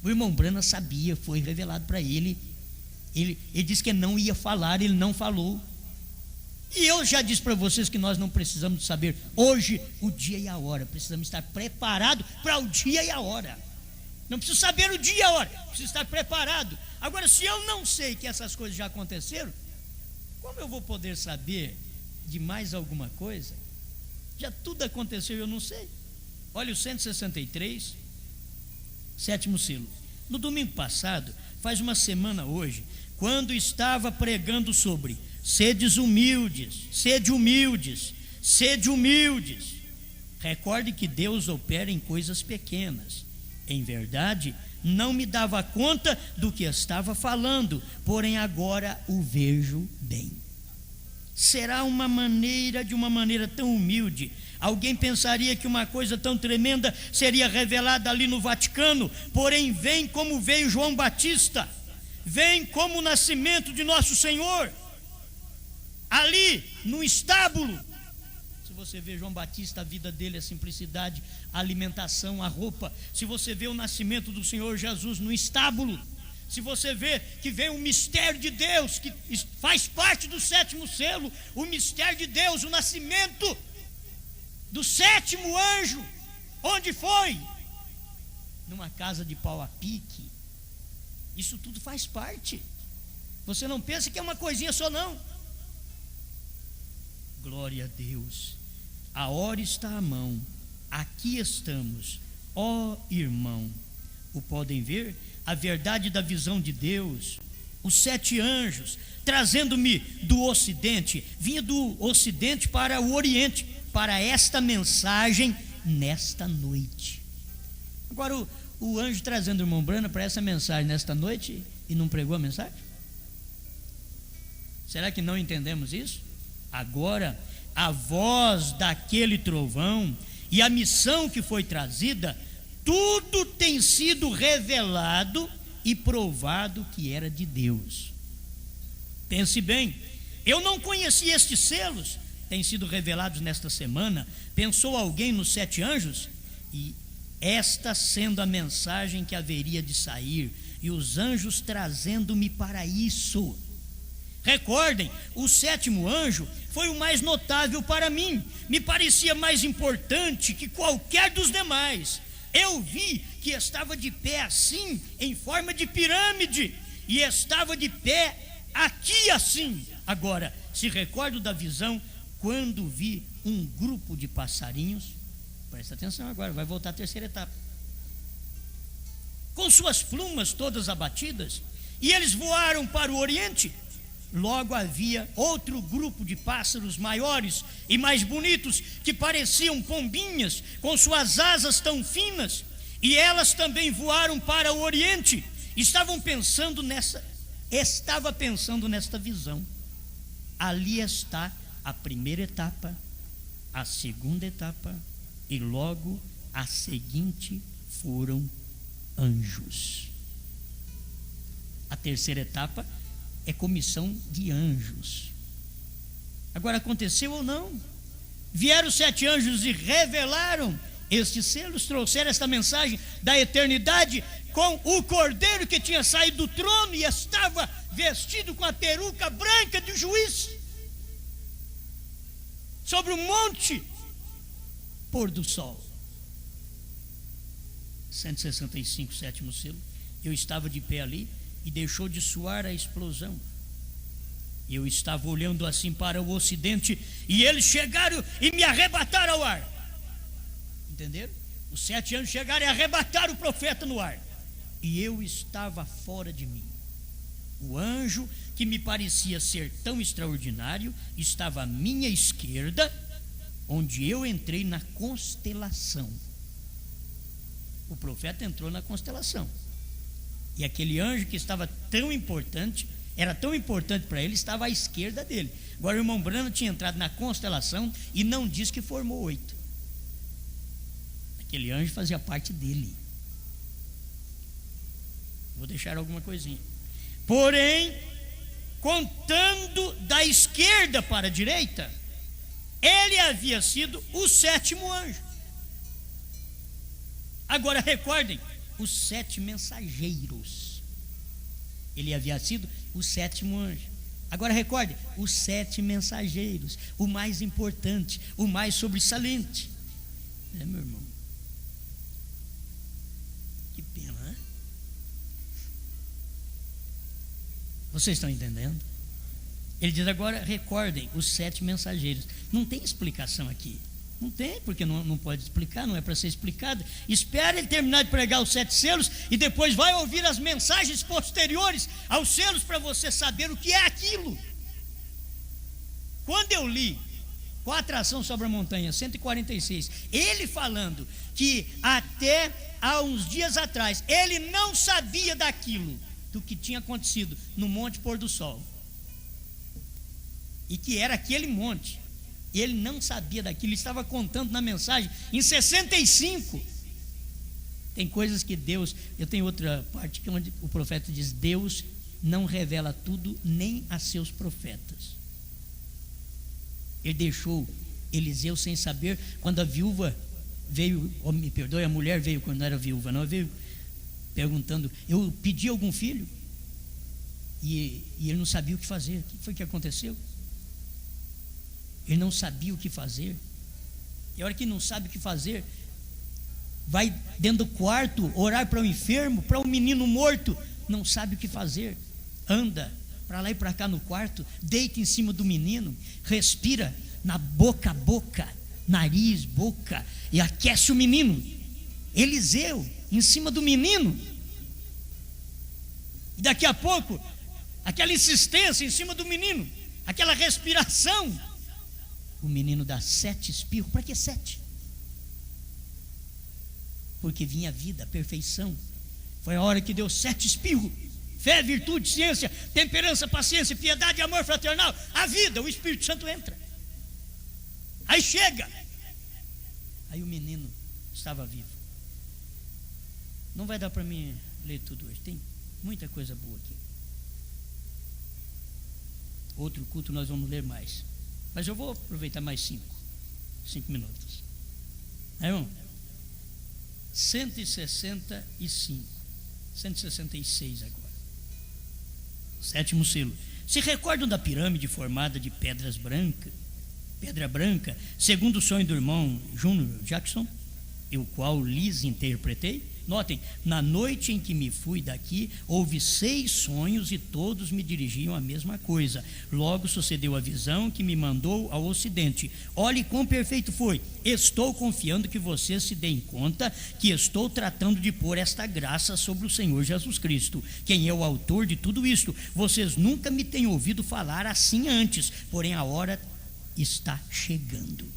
O irmão Branham sabia, foi revelado para ele. Ele disse que não ia falar, ele não falou. E eu já disse para vocês que nós não precisamos saber hoje o dia e a hora, precisamos estar preparados para o dia e a hora. Não preciso saber o dia e a hora, preciso estar preparado. Agora, se eu não sei que essas coisas já aconteceram, como eu vou poder saber de mais alguma coisa? Já tudo aconteceu e eu não sei. Olha o 163, sétimo selo. No domingo passado, faz uma semana hoje, quando estava pregando sobre sede humildes, recorde que Deus opera em coisas pequenas. Em verdade, não me dava conta do que estava falando, porém agora o vejo bem. Será de uma maneira tão humilde. Alguém pensaria que uma coisa tão tremenda seria revelada ali no Vaticano, porém vem como veio João Batista, vem como o nascimento de nosso Senhor, ali no estábulo. Você vê João Batista, a vida dele, a simplicidade, a alimentação, a roupa. Se você vê o nascimento do Senhor Jesus no estábulo, se você vê que vem o mistério de Deus, que faz parte do sétimo selo, o mistério de Deus, o nascimento do sétimo anjo, onde foi? Numa casa de pau a pique. Isso tudo faz parte. Você não pensa que é uma coisinha só, não. Glória a Deus. A hora está à mão, aqui estamos, ó irmão. O podem ver? A verdade da visão de Deus, os 7 anjos, trazendo-me do ocidente, vinha do ocidente para o oriente, para esta mensagem nesta noite. Agora o anjo trazendo o irmão Branham para essa mensagem nesta noite e não pregou a mensagem? Será que não entendemos isso? Agora, a voz daquele trovão e a missão que foi trazida, tudo tem sido revelado e provado que era de Deus. Pense bem, eu não conhecia estes selos, têm sido revelados nesta semana. Pensou alguém nos 7 anjos? E esta sendo a mensagem que haveria de sair, e os anjos trazendo-me para isso. Recordem, o 7º anjo foi o mais notável para mim, me parecia mais importante que qualquer dos demais. Eu vi que estava de pé assim, em forma de pirâmide, e estava de pé aqui assim. Agora, se recordo da visão, quando vi um grupo de passarinhos, presta atenção agora, vai voltar à terceira etapa, com suas plumas todas abatidas, e eles voaram para o oriente. Logo havia outro grupo de pássaros maiores e mais bonitos, que pareciam pombinhas, com suas asas tão finas, e elas também voaram para o oriente. Estava pensando nesta visão. Ali está a primeira etapa, a segunda etapa, e logo a seguinte foram anjos. A terceira etapa é comissão de anjos. Agora, aconteceu ou não? Vieram 7 anjos e revelaram estes selos, trouxeram esta mensagem da eternidade, com o cordeiro que tinha saído do trono e estava vestido com a peruca branca de juiz, sobre o monte pôr do sol. 165, 7º selo. Eu estava de pé ali, e deixou de soar a explosão. Eu estava olhando assim para o ocidente, e eles chegaram e me arrebataram ao ar. Entenderam? Os 7 anjos chegaram e arrebataram o profeta no ar, e eu estava fora de mim. O anjo que me parecia ser tão extraordinário estava à minha esquerda, onde eu entrei na constelação. O profeta entrou na constelação. E aquele anjo que estava tão importante, era tão importante para ele, estava à esquerda dele. Agora o irmão Branham tinha entrado na constelação e não diz que formou 8. Aquele anjo fazia parte dele. Vou deixar alguma coisinha. Porém, contando da esquerda para a direita, ele havia sido o 7º anjo. Agora recordem, os 7 mensageiros. Ele havia sido o 7º anjo. Agora recordem, os 7 mensageiros, o mais importante, o mais sobressalente. Meu irmão, que pena, né? Vocês estão entendendo? Ele diz agora, recordem, os 7 mensageiros. Não tem explicação aqui. Não tem, porque não pode explicar, não é para ser explicado. Espera ele terminar de pregar os 7 selos e depois vai ouvir as mensagens posteriores aos selos para você saber o que é aquilo. Quando eu li com a atração sobre a montanha, 146, ele falando que até há uns dias atrás ele não sabia daquilo, do que tinha acontecido no Monte Pôr do Sol, e que era aquele monte. Ele não sabia daquilo, ele estava contando na mensagem em 65. Tem coisas que Deus, eu tenho outra parte que onde o profeta diz: Deus não revela tudo nem a seus profetas. Ele deixou Eliseu sem saber quando a viúva veio, me perdoe, a mulher veio quando não era viúva, não, veio perguntando: eu pedi algum filho? E ele não sabia o que fazer. O que foi que aconteceu? Ele não sabia o que fazer. E a hora que não sabe o que fazer, vai dentro do quarto orar para o enfermo, para um menino morto, não sabe o que fazer. Anda para lá e para cá no quarto, deita em cima do menino, respira na boca a boca, nariz, boca, e aquece o menino. Eliseu em cima do menino. E daqui a pouco, aquela insistência em cima do menino, aquela respiração, o menino dá 7 espirros. Para que 7? Porque vinha a vida, a perfeição. Foi a hora que deu 7 espirros: fé, virtude, ciência, temperança, paciência, piedade, amor fraternal. A vida, o Espírito Santo entra. Aí chega. Aí o menino estava vivo. Não vai dar para mim ler tudo hoje, tem muita coisa boa aqui. Outro culto nós vamos ler mais, mas eu vou aproveitar mais 5 minutos. Aí, irmão, 166 agora. 7º selo. Se recordam da pirâmide formada de pedra branca, segundo o sonho do irmão Júnior Jackson, o qual lhes interpretei? Notem, na noite em que me fui daqui, houve 6 sonhos e todos me dirigiam à mesma coisa. Logo sucedeu a visão que me mandou ao ocidente. Olhe quão perfeito foi. Estou confiando que vocês se deem conta que estou tratando de pôr esta graça sobre o Senhor Jesus Cristo, quem é o autor de tudo isto. Vocês nunca me têm ouvido falar assim antes, porém a hora está chegando.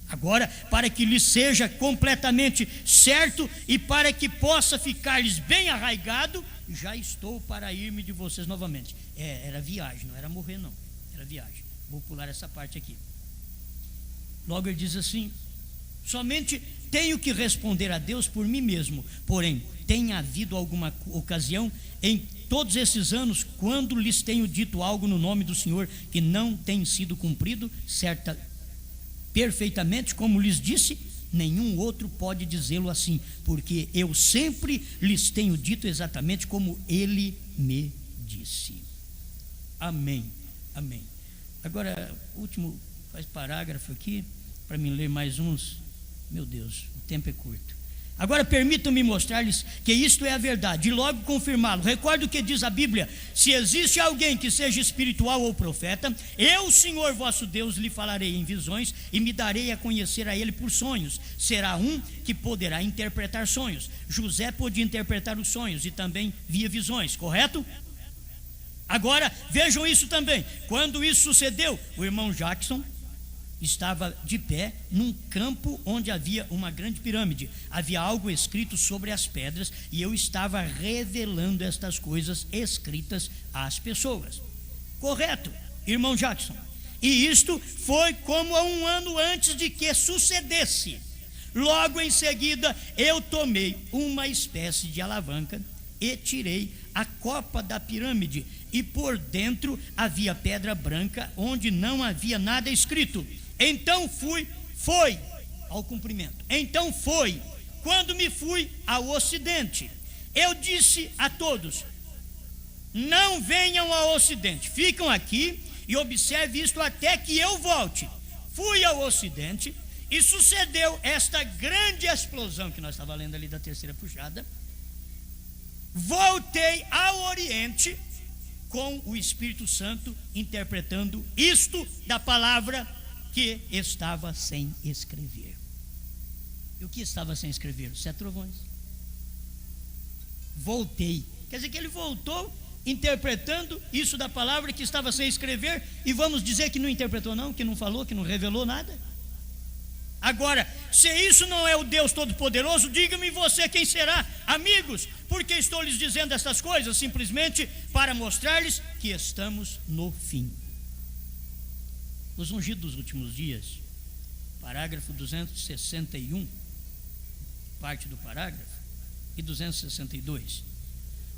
Agora, para que lhes seja completamente certo e para que possa ficar-lhes bem arraigado, já estou para ir-me de vocês novamente. Era viagem, não era morrer não, era viagem. Vou pular essa parte aqui. Logo ele diz assim: somente tenho que responder a Deus por mim mesmo, porém tem havido alguma ocasião em todos esses anos, quando lhes tenho dito algo no nome do Senhor que não tem sido cumprido perfeitamente, como lhes disse, nenhum outro pode dizê-lo assim, porque eu sempre lhes tenho dito exatamente como ele me disse. Amém, amém. Agora, último parágrafo aqui, para mim ler mais uns. Meu Deus, o tempo é curto. Agora permitam-me mostrar-lhes que isto é a verdade e logo confirmá-lo. Recorde o que diz a Bíblia: se existe alguém que seja espiritual ou profeta, eu, Senhor vosso Deus, lhe falarei em visões e me darei a conhecer a ele por sonhos. Será um que poderá interpretar sonhos. José podia interpretar os sonhos e também via visões, correto? Agora, vejam isso também. Quando isso sucedeu, o irmão Jackson estava de pé num campo onde havia uma grande pirâmide. Havia algo escrito sobre as pedras e eu estava revelando estas coisas escritas às pessoas. Correto, irmão Jackson? E isto foi como há um ano antes de que sucedesse. Logo em seguida, eu tomei uma espécie de alavanca e tirei a copa da pirâmide, e por dentro havia pedra branca onde não havia nada escrito. Então foi ao cumprimento. Então foi, quando me fui ao ocidente, eu disse a todos: não venham ao ocidente, ficam aqui e observe isto até que eu volte. Fui ao ocidente e sucedeu esta grande explosão que nós estávamos lendo ali da terceira puxada. Voltei ao oriente com o Espírito Santo interpretando isto da palavra que estava sem escrever. E o que estava sem escrever? Os 7 trovões. Voltei. Quer dizer que ele voltou interpretando isso da palavra que estava sem escrever, e vamos dizer que não interpretou não, que não falou, que não revelou nada? Agora, se isso não é o Deus Todo-Poderoso, diga-me você quem será? Amigos, porque estou lhes dizendo estas coisas? Simplesmente para mostrar-lhes que estamos no fim. Os ungidos dos últimos dias, parágrafo 261, parte do parágrafo, e 262.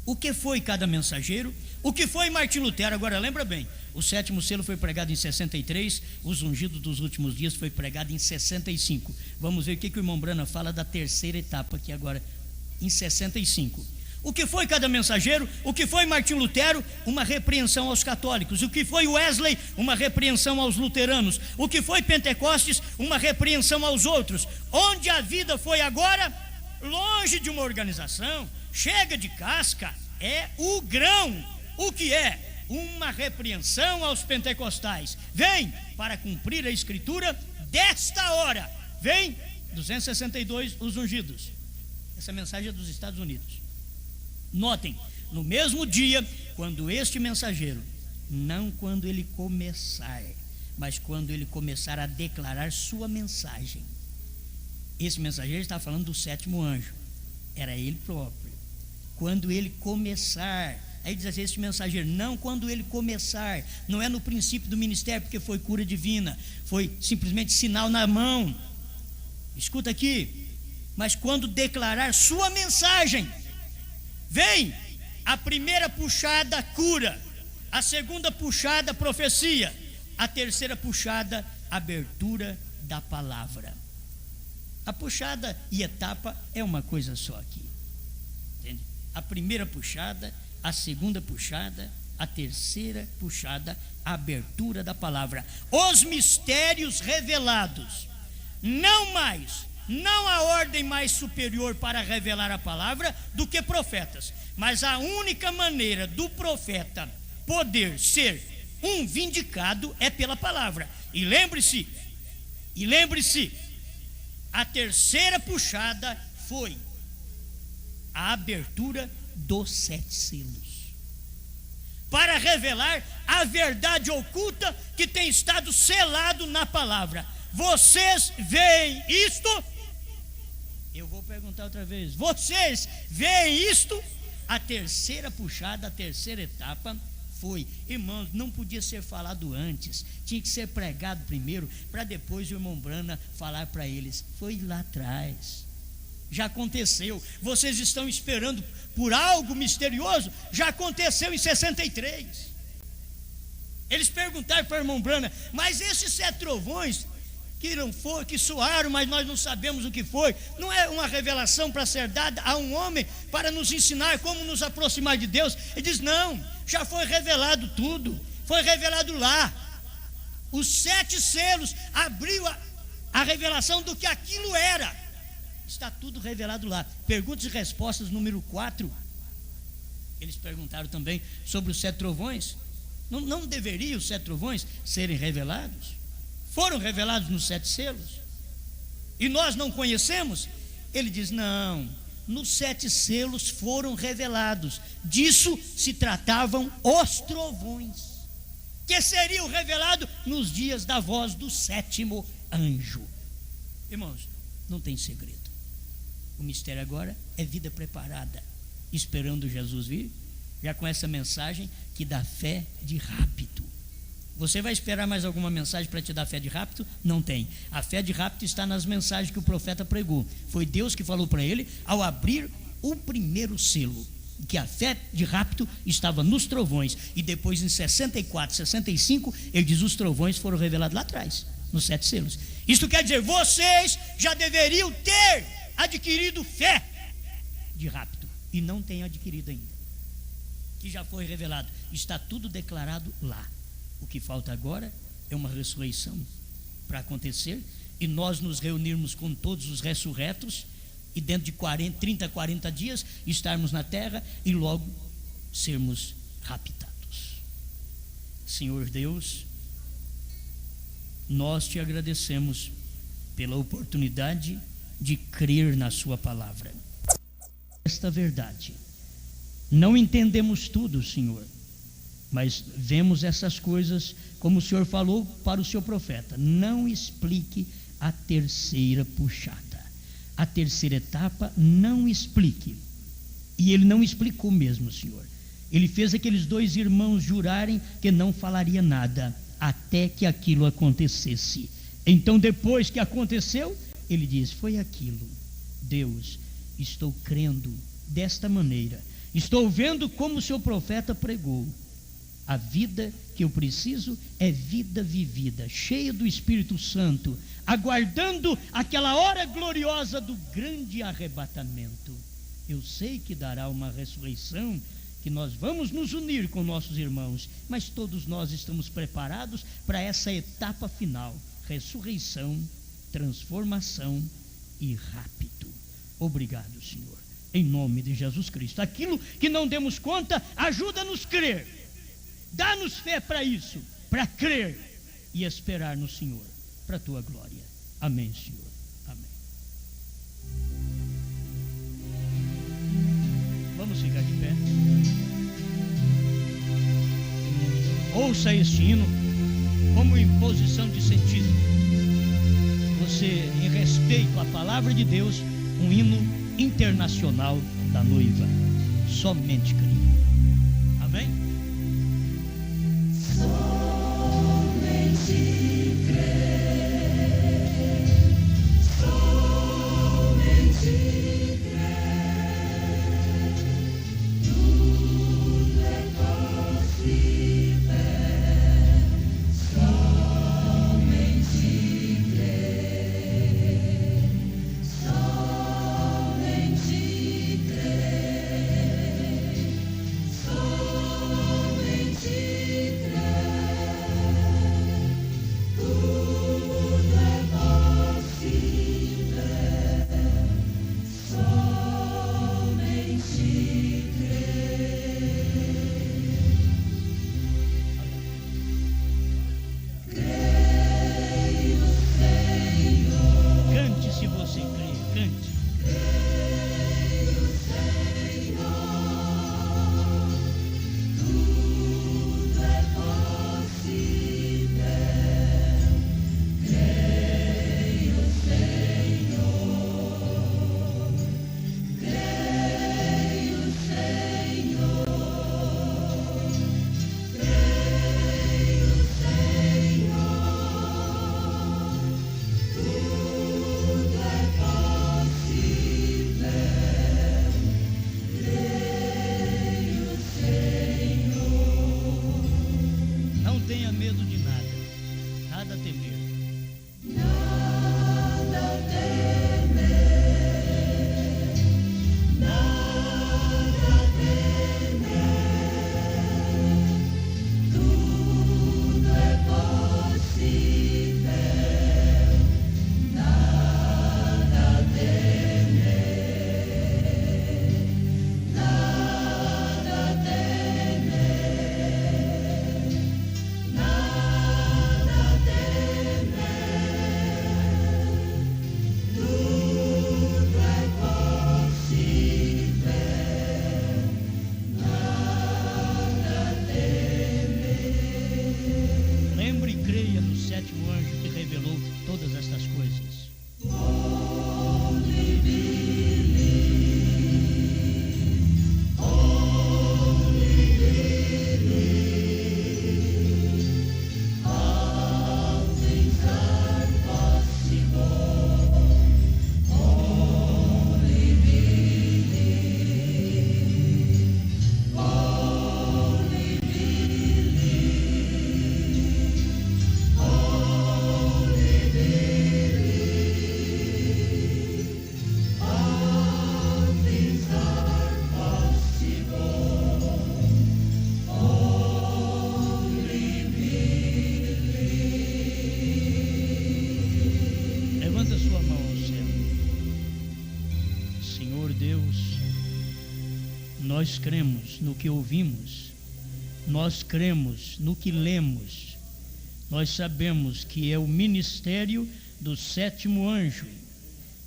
O que foi cada mensageiro? O que foi Martim Lutero? Agora lembra bem, o 7º selo foi pregado em 63, os ungidos dos últimos dias foi pregado em 65. Vamos ver o que o irmão Brana fala da terceira etapa aqui agora, em 65. O que foi cada mensageiro? O que foi Martim Lutero? Uma repreensão aos católicos. O que foi Wesley? Uma repreensão aos luteranos. O que foi Pentecostes? Uma repreensão aos outros. Onde a vida foi agora? Longe de uma organização, chega de casca, é o grão. O que é? Uma repreensão aos pentecostais. Vem para cumprir a escritura desta hora. Vem, 262, os ungidos. Essa mensagem é dos Estados Unidos. Notem, no mesmo dia, quando este mensageiro, não quando ele começar, mas quando ele começar a declarar sua mensagem. Esse mensageiro está falando do 7º anjo, era ele próprio. Quando ele começar, aí diz assim, esse mensageiro, não quando ele começar, não é no princípio do ministério, porque foi cura divina, foi simplesmente sinal na mão. Escuta aqui, mas quando declarar sua mensagem, vem a primeira puxada, cura, a segunda puxada, profecia, a terceira puxada, abertura da palavra. A puxada e etapa é uma coisa só aqui, entende? A primeira puxada, a segunda puxada, a terceira puxada, a abertura da palavra. Os mistérios revelados, não a ordem mais superior para revelar a palavra do que profetas, mas a única maneira do profeta poder ser um vindicado é pela palavra. E lembre-se, a terceira puxada foi a abertura dos 7 selos, para revelar a verdade oculta que tem estado selado na palavra. Vocês veem isto? Eu vou perguntar outra vez. Vocês veem isto? A terceira puxada, a terceira etapa foi, irmãos, não podia ser falado antes, tinha que ser pregado primeiro, para depois o irmão Brana falar para eles. Foi lá atrás, já aconteceu. Vocês estão esperando por algo misterioso? Já aconteceu em 63. Eles perguntaram para o irmão Brana, mas esses 7 trovões que soaram, mas nós não sabemos o que foi, não é uma revelação para ser dada a um homem para nos ensinar como nos aproximar de Deus? Ele diz, não, já foi revelado tudo, foi revelado lá. Os 7 selos abriu a revelação do que aquilo era, está tudo revelado lá. Perguntas e respostas número 4. Eles perguntaram também sobre os 7 trovões. Não deveriam os 7 trovões serem revelados? Foram revelados nos 7 selos, e nós não conhecemos? Ele diz, não, nos 7 selos foram revelados. Disso se tratavam os trovões, que seriam revelados nos dias da voz do 7º anjo. Irmãos, não tem segredo. O mistério agora é vida preparada, esperando Jesus vir, já com essa mensagem que dá fé de rápido. Você vai esperar mais alguma mensagem para te dar fé de rápido? Não tem. A fé de rápido está nas mensagens que o profeta pregou. Foi Deus que falou para ele ao abrir o primeiro selo, que a fé de rápido estava nos trovões. E depois em 64, 65, ele diz: os trovões foram revelados lá atrás, nos 7 selos. Isso quer dizer, vocês já deveriam ter adquirido fé de rápido, e não têm adquirido ainda, que já foi revelado. Está tudo declarado lá. O que falta agora é uma ressurreição para acontecer, e nós nos reunirmos com todos os ressurretos, e dentro de 30, 40 dias estarmos na terra e logo sermos raptados. Senhor Deus, nós te agradecemos pela oportunidade de crer na sua palavra. Esta verdade, não entendemos tudo, Senhor, mas vemos essas coisas como o Senhor falou para o seu profeta: não explique a terceira puxada, a terceira etapa, não explique. E ele não explicou mesmo, Senhor. Ele fez aqueles 2 irmãos jurarem que não falaria nada até que aquilo acontecesse. Então, depois que aconteceu, ele diz: foi aquilo. Deus, estou crendo desta maneira, estou vendo como o seu profeta pregou. A vida que eu preciso é vida vivida, cheia do Espírito Santo, aguardando aquela hora gloriosa do grande arrebatamento. Eu sei que dará uma ressurreição, que nós vamos nos unir com nossos irmãos, mas todos nós estamos preparados para essa etapa final: ressurreição, transformação e rápido. Obrigado, Senhor, em nome de Jesus Cristo. Aquilo que não demos conta, ajuda-nos a crer. Dá-nos fé para isso, para crer e esperar no Senhor, para a tua glória. Amém, Senhor. Amém. Vamos ficar de pé. Ouça este hino como imposição de sentido. Você, em respeito à palavra de Deus, um hino internacional da noiva. Somente crer. Amém? Somente Deus, nós cremos no que ouvimos, nós cremos no que lemos, nós sabemos que é o ministério do sétimo anjo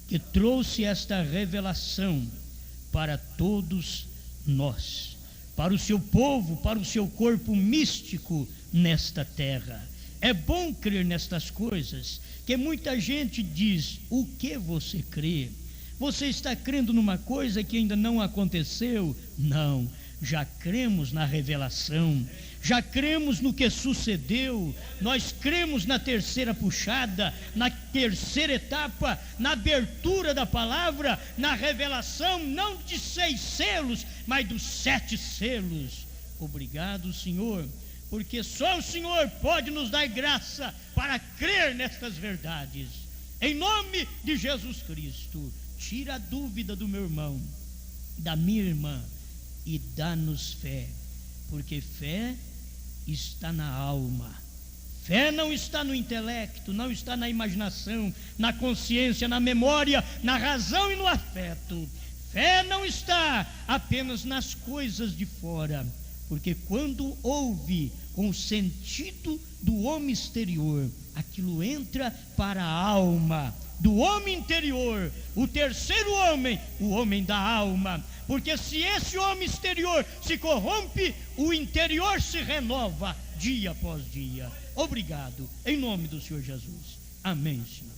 que trouxe esta revelação para todos nós, para o seu povo, para o seu corpo místico nesta terra. É bom crer nestas coisas, que muita gente diz: o que você crê? Você está crendo numa coisa que ainda não aconteceu? Não, já cremos na revelação, já cremos no que sucedeu. Nós cremos na terceira puxada, na terceira etapa, na abertura da palavra, na revelação, não de 6 selos, mas dos 7 selos. Obrigado, Senhor, porque só o Senhor pode nos dar graça para crer nestas verdades. Em nome de Jesus Cristo, tira a dúvida do meu irmão, da minha irmã, e dá-nos fé, porque fé está na alma. Fé não está no intelecto, não está na imaginação, na consciência, na memória, na razão e no afeto. Fé não está apenas nas coisas de fora, porque quando ouve com o sentido do homem exterior, aquilo entra para a alma do homem interior, o terceiro homem, o homem da alma. Porque se esse homem exterior se corrompe, o interior se renova dia após dia. Obrigado, em nome do Senhor Jesus. Amém, Senhor.